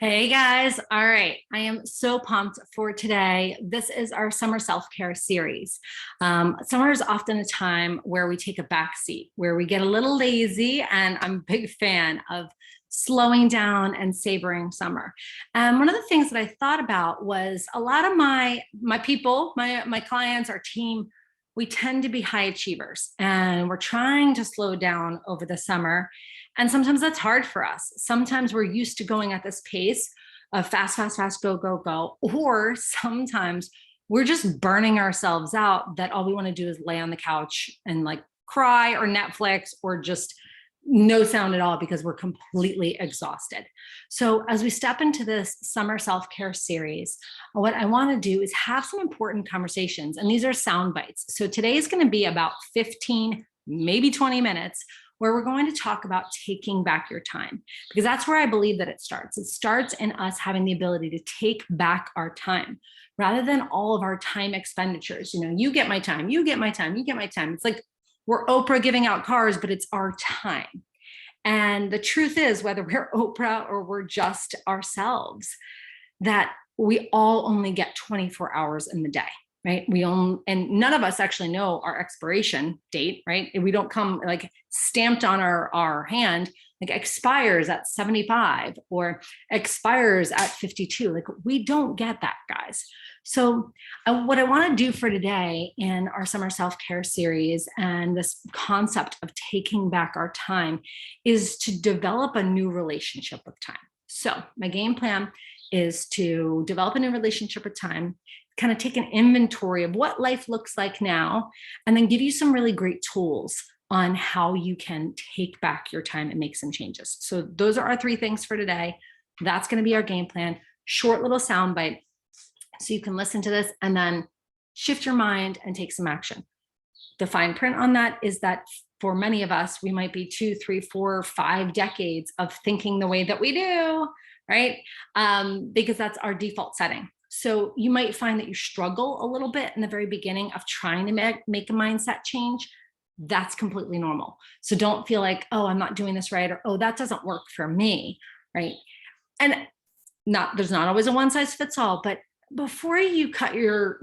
Hey guys. All right. I am so pumped for today. This is our summer self-care series. Summer is often a time where we take a back seat, where we get a little lazy, and I'm a big fan of slowing down and savoring summer. And one of the things that I thought about was a lot of my people, my clients, our team, we tend to be high achievers and we're trying to slow down over the summer. And sometimes that's hard for us. Sometimes we're used to going at this pace of fast, fast, fast, go, go, go. Or sometimes we're just burning ourselves out that all we want to do is lay on the couch and like cry or Netflix or just no sound at all because we're completely exhausted. So as we step into this summer self-care series, what I want to do is have some important conversations, and these are sound bites. So today is going to be about 15, maybe 20 minutes where we're going to talk about taking back your time, because that's where I believe that it starts. It starts in us having the ability to take back our time rather than all of our time expenditures. You know, you get my time, you get my time, you get my time. It's like we're Oprah giving out cars, but it's our time. And the truth is, whether we're Oprah or we're just ourselves, that we all only get 24 hours in the day, right? And none of us actually know our expiration date, right? We don't come like stamped on our hand, like expires at 75 or expires at 52. Like we don't get that, guys. So what I want to do for today in our summer self-care series and this concept of taking back our time is to develop a new relationship with time. So my game plan is to develop a new relationship with time, kind of take an inventory of what life looks like now, and then give you some really great tools on how you can take back your time and make some changes. So those are our three things for today. That's going to be our game plan. Short little soundbite so you can listen to this and then shift your mind and take some action. The fine print on that is that for many of us, we might be 2, 3, 4, 5 decades of thinking the way that we do, right? Because that's our default setting. So you might find that you struggle a little bit in the very beginning of trying to make a mindset change. That's completely normal. So don't feel like, oh, I'm not doing this right, or oh, that doesn't work for me, right? And there's not always a one size fits all, but before you cut your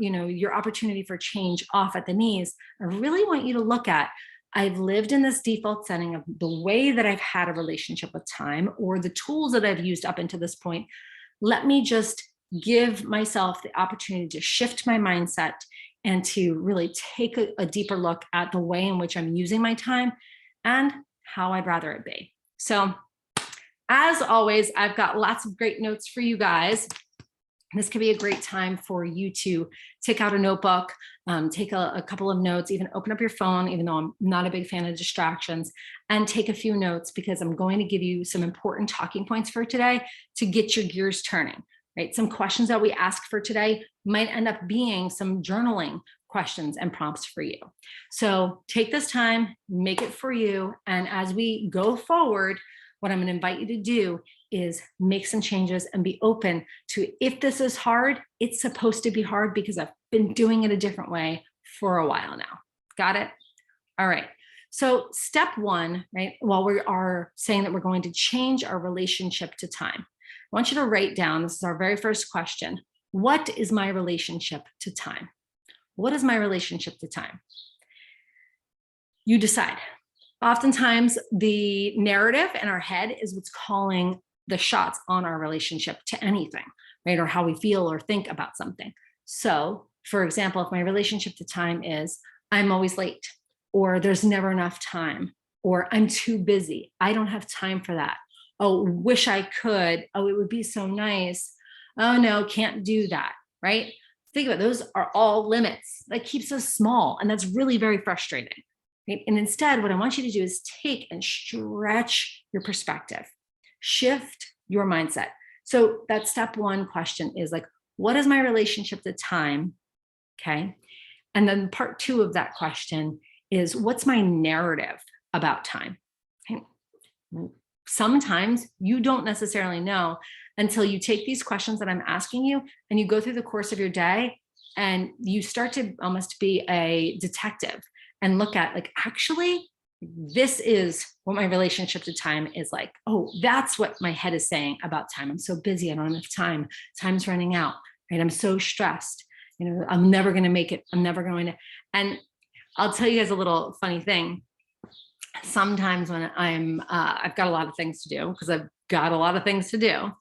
opportunity for change off at the knees, I really want you to look at, I've lived in this default setting of the way that I've had a relationship with time or the tools that I've used up until this point. Let me just give myself the opportunity to shift my mindset and to really take a deeper look at the way in which I'm using my time and how I'd rather it be. So as always, I've got lots of great notes for you guys. This could be a great time for you to take out a notebook, take a couple of notes, even open up your phone, even though I'm not a big fan of distractions, and take a few notes because I'm going to give you some important talking points for today to get your gears turning, right? Some questions that we ask for today might end up being some journaling questions and prompts for you. So take this time, make it for you. And as we go forward, what I'm going to invite you to do is make some changes and be open to, if this is hard, it's supposed to be hard because I've been doing it a different way for a while now. Got it? All right. So step one, right, while we are saying that we're going to change our relationship to time, I want you to write down, this is our very first question. What is my relationship to time? What is my relationship to time? You decide. Oftentimes the narrative in our head is what's calling the shots on our relationship to anything, right? Or how we feel or think about something. So for example, if my relationship to time is I'm always late, or there's never enough time, or I'm too busy, I don't have time for that. Oh, wish I could. Oh, it would be so nice. Oh no, can't do that, right? Think about it. Those are all limits. That keeps us small, and that's really very frustrating. Right? And instead, what I want you to do is take and stretch your perspective, shift your mindset. So that step one question is like, what is my relationship to time? Okay. And then part two of that question is, what's my narrative about time? Okay. Sometimes you don't necessarily know until you take these questions that I'm asking you and you go through the course of your day and you start to almost be a detective and look at like, actually, This is what my relationship to time is like. Oh, that's what my head is saying about time. I'm so busy. I don't have enough time. Time's running out, right? I'm so stressed. I'm never going to make it. I'm never going to. And I'll tell you guys a little funny thing. Sometimes when I've got a lot of things to do, because I've got a lot of things to do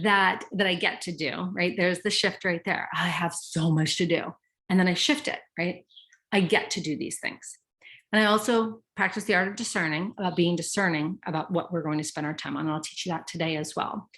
that I get to do, right? There's the shift right there. I have so much to do. And then I shift it, right? I get to do these things. And I also practice the art of discerning, about being discerning about what we're going to spend our time on. And I'll teach you that today as well.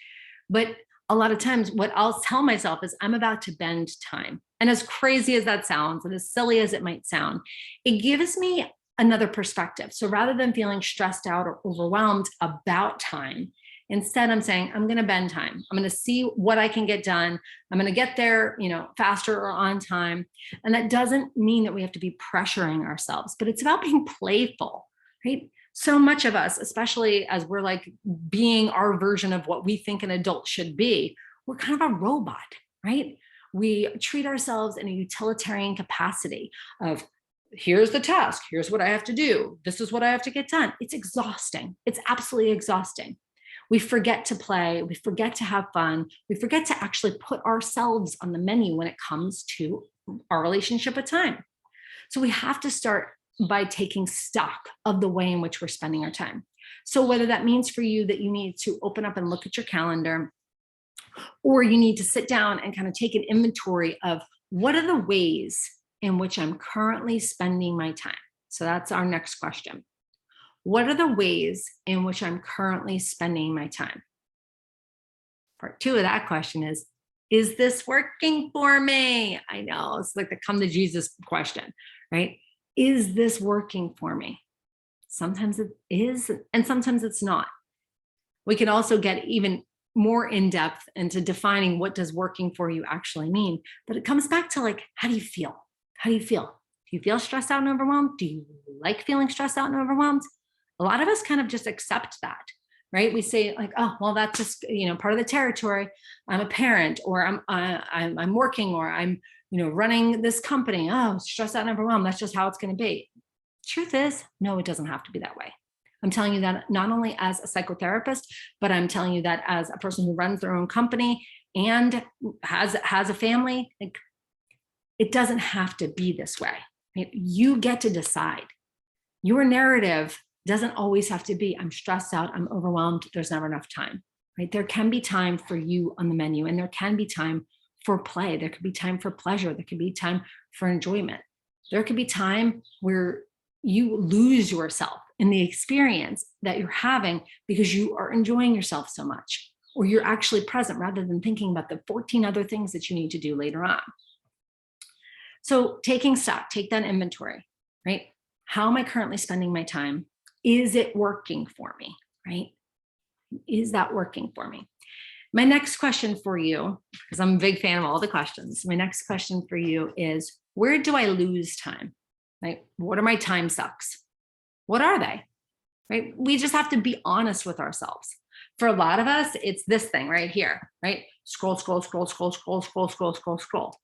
But a lot of times what I'll tell myself is I'm about to bend time. And as crazy as that sounds, and as silly as it might sound, it gives me another perspective. So rather than feeling stressed out or overwhelmed about time, instead I'm saying, I'm going to bend time. I'm going to see what I can get done. I'm going to get there, faster or on time. And that doesn't mean that we have to be pressuring ourselves, but it's about being playful, right? So much of us, especially as we're like being our version of what we think an adult should be, we're kind of a robot, right? We treat ourselves in a utilitarian capacity of, here's the task, here's what I have to do, this is what I have to get done. It's exhausting. It's absolutely exhausting. We forget to play, we forget to have fun, we forget to actually put ourselves on the menu when it comes to our relationship with time. So we have to start by taking stock of the way in which we're spending our time. So whether that means for you that you need to open up and look at your calendar, or you need to sit down and kind of take an inventory of what are the ways in which I'm currently spending my time. So that's our next question. What are the ways in which I'm currently spending my time? Part two of that question is this working for me? I know, it's like the come to Jesus question, right? Is this working for me? Sometimes it is, and sometimes it's not. We can also get even more in depth into defining what does working for you actually mean. But it comes back to like, how do you feel? How do you feel? Do you feel stressed out and overwhelmed? Do you like feeling stressed out and overwhelmed? A lot of us kind of just accept that, right? We say like, oh, well, that's just, part of the territory. I'm a parent, or I'm working, or I'm, running this company. Oh, stressed out and overwhelmed. That's just how it's going to be. Truth is, no, it doesn't have to be that way. I'm telling you that not only as a psychotherapist, but I'm telling you that as a person who runs their own company and has a family. Like, it doesn't have to be this way. Right? You get to decide. Your narrative doesn't always have to be, I'm stressed out, I'm overwhelmed, there's never enough time, right? There can be time for you on the menu, and there can be time for play. There could be time for pleasure. There could be time for enjoyment. There could be time where you lose yourself in the experience that you're having because you are enjoying yourself so much, or you're actually present rather than thinking about the 14 other things that you need to do later on. So taking stock, take that inventory, right? How am I currently spending my time? Is it working for me, right? Is that working for me? My next question for you, because I'm a big fan of all the questions, my next question for you is, where do I lose time? Right? What are my time sucks? What are they? Right? We just have to be honest with ourselves. For a lot of us, it's this thing right here, right? Scroll, scroll, scroll, scroll, scroll, scroll, scroll, scroll, scroll.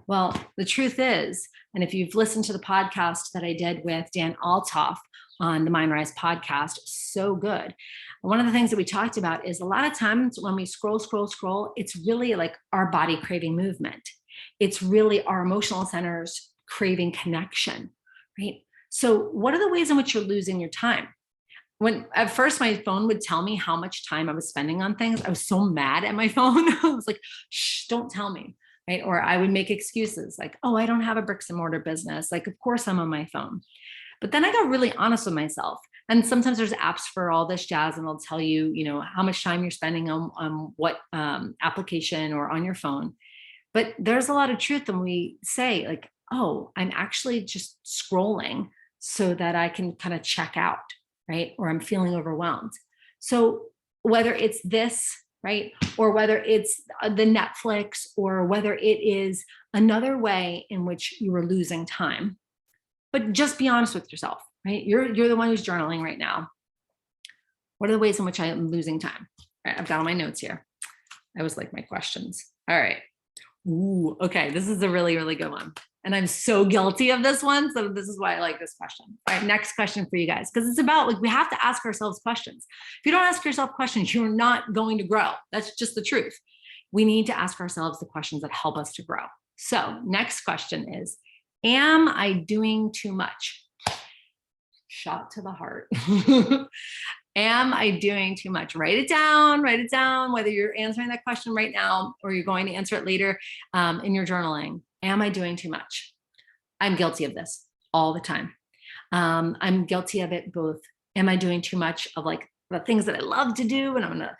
Well, the truth is, and if you've listened to the podcast that I did with Dan Altoff on the Mindrise podcast, so good. One of the things that we talked about is a lot of times when we scroll, scroll, scroll, it's really like our body craving movement. It's really our emotional centers craving connection, right? So what are the ways in which you're losing your time? When at first my phone would tell me how much time I was spending on things, I was so mad at my phone. I was like, shh, don't tell me. Right? Or I would make excuses like, oh, I don't have a bricks and mortar business. Like, of course I'm on my phone. But then I got really honest with myself. And sometimes there's apps for all this jazz, and they'll tell you, how much time you're spending on what application or on your phone. But there's a lot of truth when we say like, oh, I'm actually just scrolling so that I can kind of check out, right? Or I'm feeling overwhelmed. So whether it's this, right? Or whether it's the Netflix, or whether it is another way in which you are losing time. But just be honest with yourself, right? You're the one who's journaling right now. What are the ways in which I am losing time? All right, I've got all my notes here. I always like my questions. All right. Ooh, okay. This is a really, really good one. And I'm so guilty of this one. So this is why I like this question. All right, next question for you guys, because it's about like, we have to ask ourselves questions. If you don't ask yourself questions, you're not going to grow. That's just the truth. We need to ask ourselves the questions that help us to grow. So next question is, am I doing too much? Shot to the heart. Am I doing too much? Write it down, whether you're answering that question right now or you're going to answer it later in your journaling. Am I doing too much? I'm guilty of this all the time. I'm guilty of it both. Am I doing too much of like the things that I love to do, and I'm gonna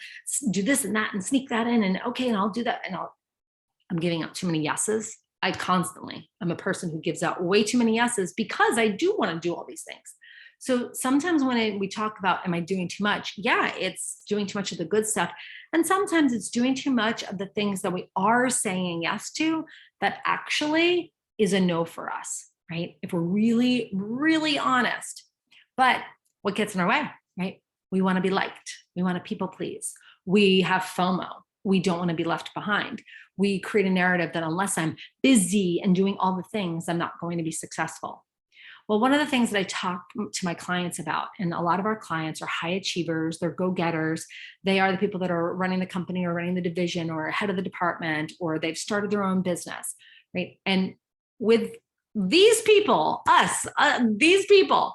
do this and that and sneak that in, and okay, and I'll do that, and I'm giving out too many yeses. I'm a person who gives out way too many yeses because I do want to do all these things. So sometimes when we talk about, am I doing too much? Yeah, it's doing too much of the good stuff. And sometimes it's doing too much of the things that we are saying yes to that actually is a no for us, right? If we're really, really honest. But what gets in our way, right? We want to be liked. We want to people please. We have FOMO. We don't want to be left behind. We create a narrative that unless I'm busy and doing all the things, I'm not going to be successful. Well, one of the things that I talk to my clients about, and a lot of our clients are high achievers, they're go-getters. They are the people that are running the company or running the division or head of the department, or they've started their own business, right? And with these people, these people,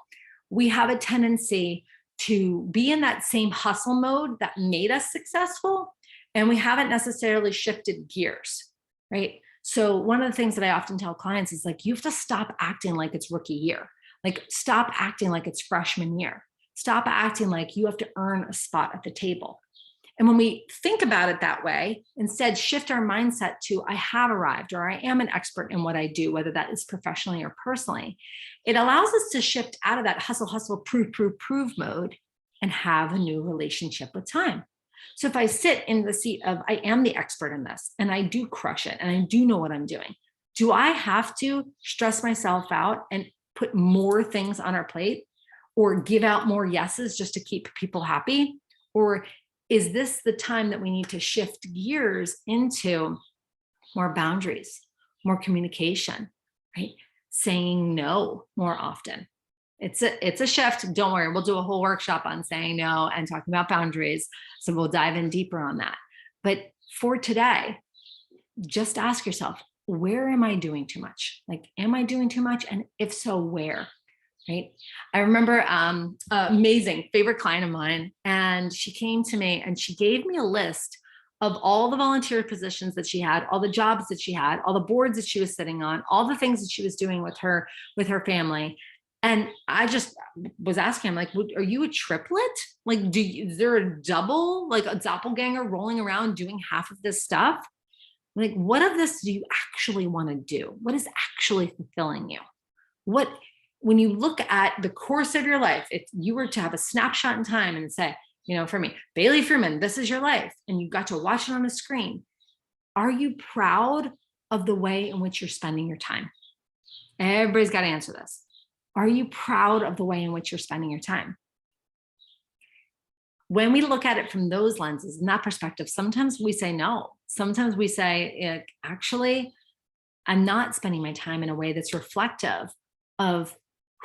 we have a tendency to be in that same hustle mode that made us successful, and we haven't necessarily shifted gears, right? So one of the things that I often tell clients is like, you have to stop acting like it's rookie year. Like, stop acting like it's freshman year. Stop acting like you have to earn a spot at the table. And when we think about it that way, instead shift our mindset to, I have arrived, or I am an expert in what I do, whether that is professionally or personally, it allows us to shift out of that hustle, prove mode and have a new relationship with time. So if I sit in the seat of, I am the expert in this and I do crush it and I do know what I'm doing, do I have to stress myself out and put more things on our plate or give out more yeses just to keep people happy? Or is this the time that we need to shift gears into more boundaries, more communication, right? Saying no more often. It's a shift. Don't worry. We'll do a whole workshop on saying no and talking about boundaries. So we'll dive in deeper on that. But for today, just ask yourself, where am I doing too much? Like, am I doing too much? And if so, where? Right? I remember amazing favorite client of mine, and she came to me and she gave me a list of all the volunteer positions that she had, all the jobs that she had, all the boards that she was sitting on, all the things that she was doing with her family. And I just was asking him, like, are you a triplet? Like, is there a double, like a doppelganger rolling around doing half of this stuff? Like, what of this do you actually want to do? What is actually fulfilling you? When you look at the course of your life, if you were to have a snapshot in time and say, for me, Bailey Frumen, this is your life, and you got to watch it on a screen, are you proud of the way in which you're spending your time? Everybody's got to answer this. Are you proud of the way in which you're spending your time? When we look at it from those lenses and that perspective, sometimes we say no. Sometimes we say, actually, I'm not spending my time in a way that's reflective of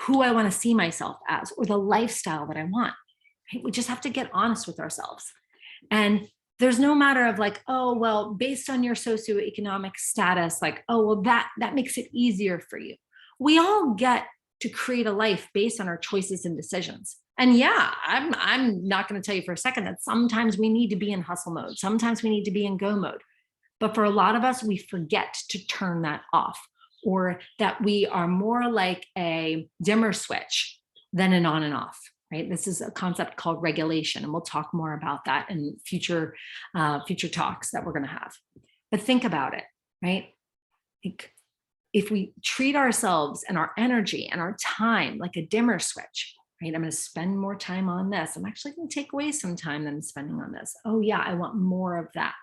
who I want to see myself as or the lifestyle that I want. Right? We just have to get honest with ourselves. And there's no matter of like, oh, well, based on your socioeconomic status, like, oh, well, that makes it easier for you. We all get to create a life based on our choices and decisions. And yeah, I'm not going to tell you for a second that sometimes we need to be in hustle mode. Sometimes we need to be in go mode. But for a lot of us, we forget to turn that off, or that we are more like a dimmer switch than an on and off, right? This is a concept called regulation, and we'll talk more about that in future talks that we're going to have. But think about it, right? If we treat ourselves and our energy and our time like a dimmer switch, right? I'm going to spend more time on this. I'm actually going to take away some time that I'm spending on this. Oh yeah, I want more of that.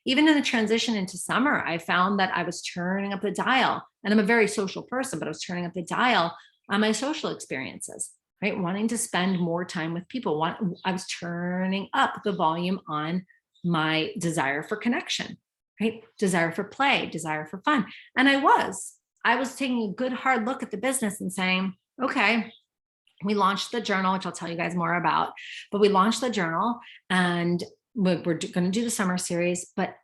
Even in the transition into summer, I found that I was turning up the dial, and I'm a very social person, but I was turning up the dial on my social experiences, right? Wanting to spend more time with people. I was turning up the volume on my desire for connection, right? Desire for play, desire for fun. And I was taking a good hard look at the business and saying, okay, we launched the journal, which I'll tell you guys more about, but we launched the journal and we're going to do the summer series. But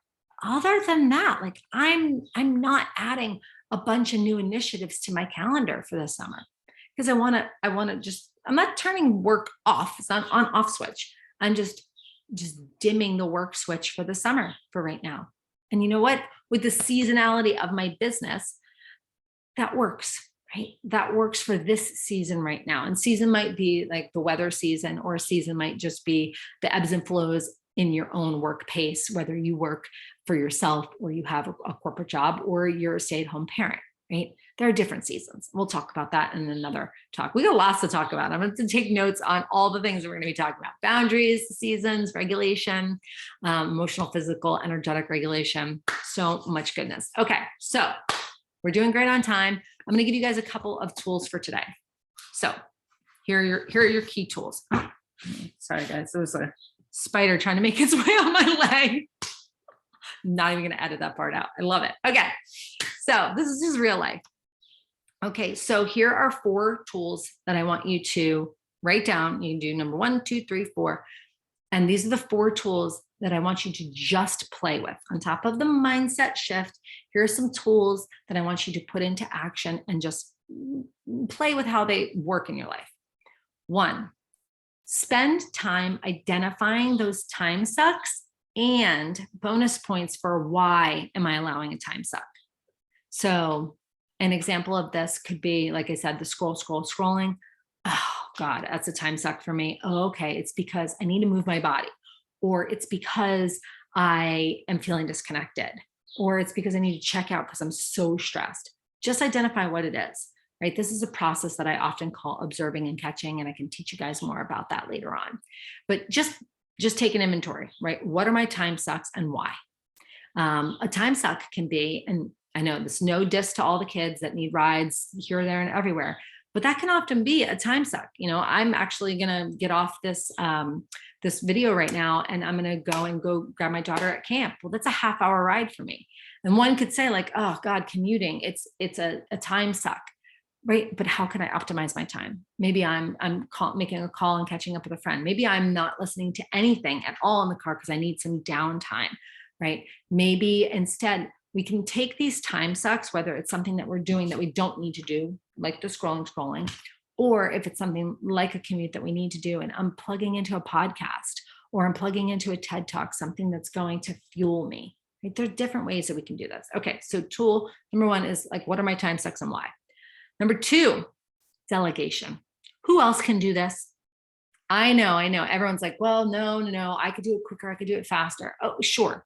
other than that, like I'm not adding a bunch of new initiatives to my calendar for the summer because I want to just, I'm not turning work off. It's not on off switch. I'm just dimming the work switch for the summer for right now. And you know what? With the seasonality of my business, that works, right? That works for this season right now. And season might be like the weather season, or a season might just be the ebbs and flows in your own work pace, whether you work for yourself or you have a corporate job or you're a stay-at-home parent, right? There are different seasons. We'll talk about that in another talk. We got lots to talk about. I'm going to take notes on all the things we're going to be talking about: boundaries, seasons, regulation, emotional, physical, energetic regulation. So much goodness. Okay, so we're doing great on time. I'm going to give you guys a couple of tools for today. So here are your key tools. Oh, sorry, guys. There was a spider trying to make its way on my leg. Not even going to edit that part out. I love it. Okay. So this is just real life. Okay. So here are 4 tools that I want you to write down. You can do number 1, 2, 3, 4. And these are the 4 tools that I want you to just play with. On top of the mindset shift, here are some tools that I want you to put into action and just play with how they work in your life. 1, spend time identifying those time sucks and bonus points for why am I allowing a time suck. So an example of this could be, like I said, the scrolling. Oh God, that's a time suck for me. Oh, okay. It's because I need to move my body, or it's because I am feeling disconnected, or it's because I need to check out because I'm so stressed. Just identify what it is, right? This is a process that I often call observing and catching, and I can teach you guys more about that later on. But just take an inventory, right? What are my time sucks and why? A time suck can be, and I know this, no diss to all the kids that need rides here, there, and everywhere, but that can often be a time suck. You know, I'm actually going to get off this video right now, and I'm going to go grab my daughter at camp. Well, that's a half-hour ride for me. And one could say like, oh God, commuting, it's a time suck, right? But how can I optimize my time? Maybe I'm making a call and catching up with a friend. Maybe I'm not listening to anything at all in the car because I need some downtime, right? Maybe instead we can take these time sucks, whether it's something that we're doing that we don't need to do, like the scrolling, or if it's something like a commute that we need to do, and I'm plugging into a podcast or I'm plugging into a TED Talk, something that's going to fuel me, right? There are different ways that we can do this. Okay, so tool number 1 is like, what are my time sucks and why? Number 2, delegation. Who else can do this? I know. Everyone's like, well, no. I could do it quicker. I could do it faster. Oh, sure.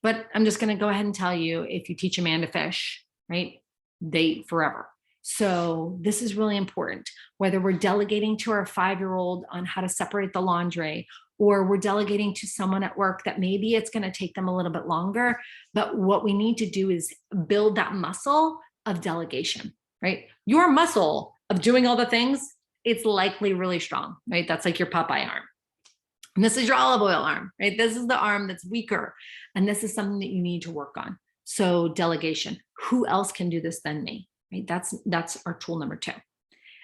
But I'm just going to go ahead and tell you, if you teach a man to fish, right, they eat forever. So this is really important, whether we're delegating to our 5-year-old on how to separate the laundry, or we're delegating to someone at work that maybe it's going to take them a little bit longer. But what we need to do is build that muscle of delegation, right? Your muscle of doing all the things, it's likely really strong, right? That's like your Popeye arm. And this is your olive oil arm, right? This is the arm that's weaker. And this is something that you need to work on. So delegation, who else can do this than me, right? That's our tool number 2.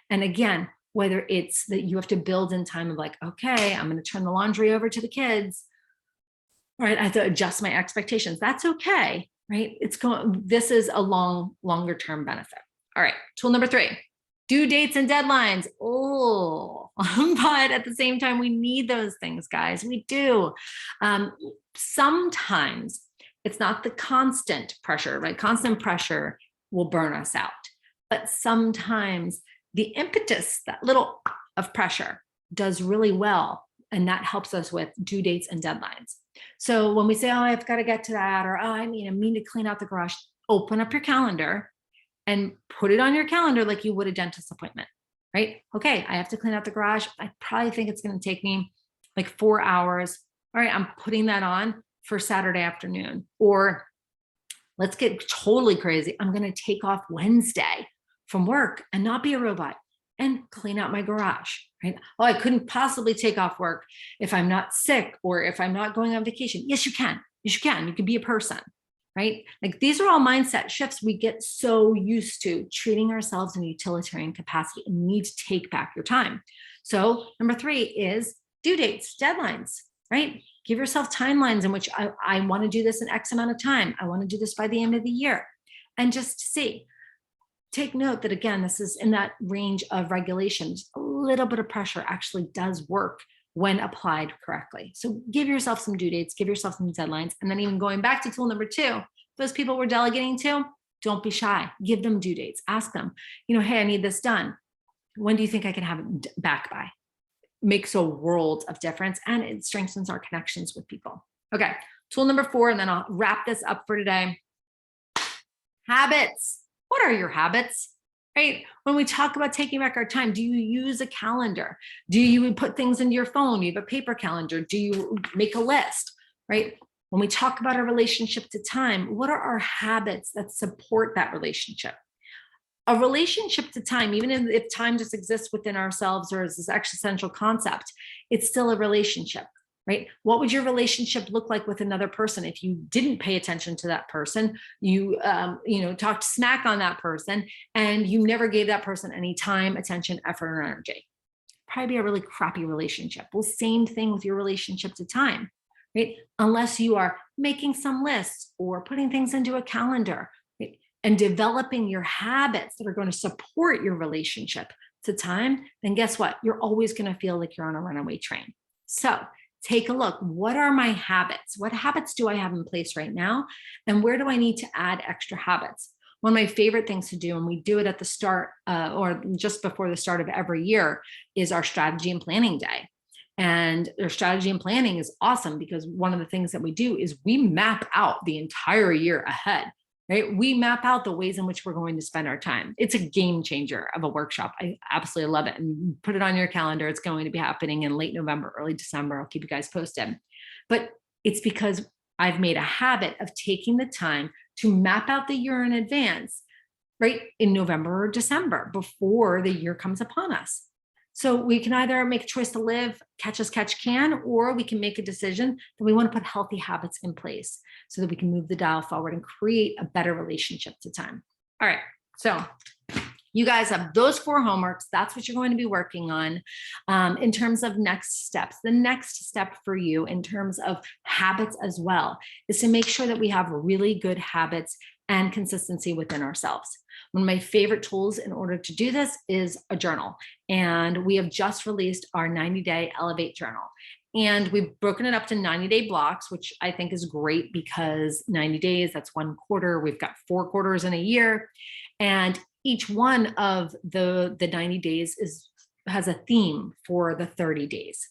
And again, whether it's that you have to build in time of like, okay, I'm going to turn the laundry over to the kids, right? I have to adjust my expectations. That's okay, right? This is a longer term benefit. All right. Tool number 3, due dates and deadlines. Oh, but at the same time, we need those things, guys. We do. Sometimes it's not the constant pressure, right? Constant pressure will burn us out. But sometimes the impetus, that little of pressure, does really well. And that helps us with due dates and deadlines. So when we say, oh, I've got to get to that, or oh, I mean to clean out the garage, open up your calendar and put it on your calendar like you would a dentist appointment, right? Okay, I have to clean out the garage. I probably think it's going to take me like 4 hours. All right, I'm putting that on for Saturday afternoon. Or let's get totally crazy. I'm going to take off Wednesday from work and not be a robot and clean out my garage, right? Oh, I couldn't possibly take off work if I'm not sick or if I'm not going on vacation. Yes, you can. Yes, you can. You can be a person, right? Like these are all mindset shifts. We get so used to treating ourselves in a utilitarian capacity and need to take back your time. So number 3 is due dates, deadlines, right? Give yourself timelines in which I want to do this in X amount of time. I want to do this by the end of the year. And just see, take note that again, this is in that range of regulations. A little bit of pressure actually does work when applied correctly. So give yourself some due dates, give yourself some deadlines. And then even going back to tool number 2, those people we're delegating to, don't be shy. Give them due dates. Ask them, hey, I need this done. When do you think I can have it back by? Makes a world of difference, and it strengthens our connections with people. Okay, tool number 4, and then I'll wrap this up for today. Habits. What are your habits? Right? When we talk about taking back our time, do you use a calendar? Do you put things into your phone? Do you have a paper calendar? Do you make a list? Right? When we talk about our relationship to time, what are our habits that support that relationship? A relationship to time, even if time just exists within ourselves or is this existential concept, it's still a relationship, right? What would your relationship look like with another person if you didn't pay attention to that person, you talked smack on that person, and you never gave that person any time, attention, effort, or energy? Probably be a really crappy relationship. Well, same thing with your relationship to time, right? Unless you are making some lists or putting things into a calendar, right? And developing your habits that are going to support your relationship to time, then guess what? You're always going to feel like you're on a runaway train. So take a look. What are my habits? What habits do I have in place right now? And where do I need to add extra habits? One of my favorite things to do, and we do it at the start or just before the start of every year, is our strategy and planning day. And our strategy and planning is awesome because one of the things that we do is we map out the entire year ahead. Right? We map out the ways in which we're going to spend our time. It's a game changer of a workshop. I absolutely love it. And put it on your calendar. It's going to be happening in late November, early December. I'll keep you guys posted. But it's because I've made a habit of taking the time to map out the year in advance, right? In November or December before the year comes upon us. So we can either make a choice to live catch as catch can, or we can make a decision that we want to put healthy habits in place so that we can move the dial forward and create a better relationship to time. All right. So you guys have those 4 homeworks. That's what you're going to be working on in terms of next steps. The next step for you in terms of habits as well is to make sure that we have really good habits and consistency within ourselves. One of my favorite tools in order to do this is a journal. And we have just released our 90-day Elevate journal. And we've broken it up to 90-day blocks, which I think is great because 90 days, that's 1 quarter. We've got 4 quarters in a year. And each one of the 90 days has a theme for the 30 days.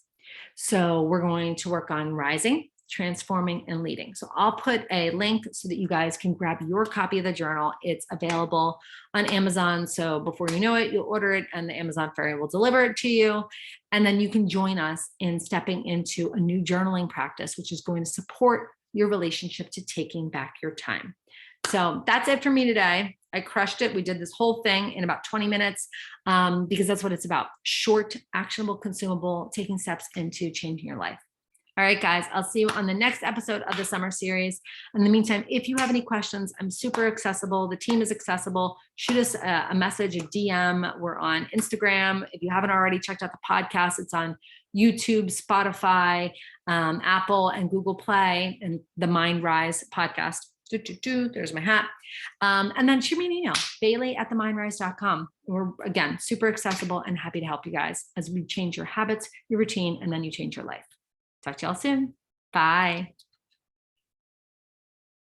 So we're going to work on rising, transforming, and leading. So I'll put a link so that you guys can grab your copy of the journal. It's available on Amazon. So before you know it, you'll order it and the Amazon Fairy will deliver it to you. And then you can join us in stepping into a new journaling practice, which is going to support your relationship to taking back your time. So that's it for me today. I crushed it. We did this whole thing in about 20 minutes because that's what it's about. Short, actionable, consumable, taking steps into changing your life. All right, guys, I'll see you on the next episode of the summer series. In the meantime, if you have any questions, I'm super accessible. The team is accessible. Shoot us a message, a DM. We're on Instagram. If you haven't already checked out the podcast, it's on YouTube, Spotify, Apple, and Google Play, and the Mindrise podcast. There's my hat. And then shoot me an email, bailey@themindrise.com. We're, again, super accessible and happy to help you guys as we change your habits, your routine, and then you change your life. Talk to y'all soon. Bye.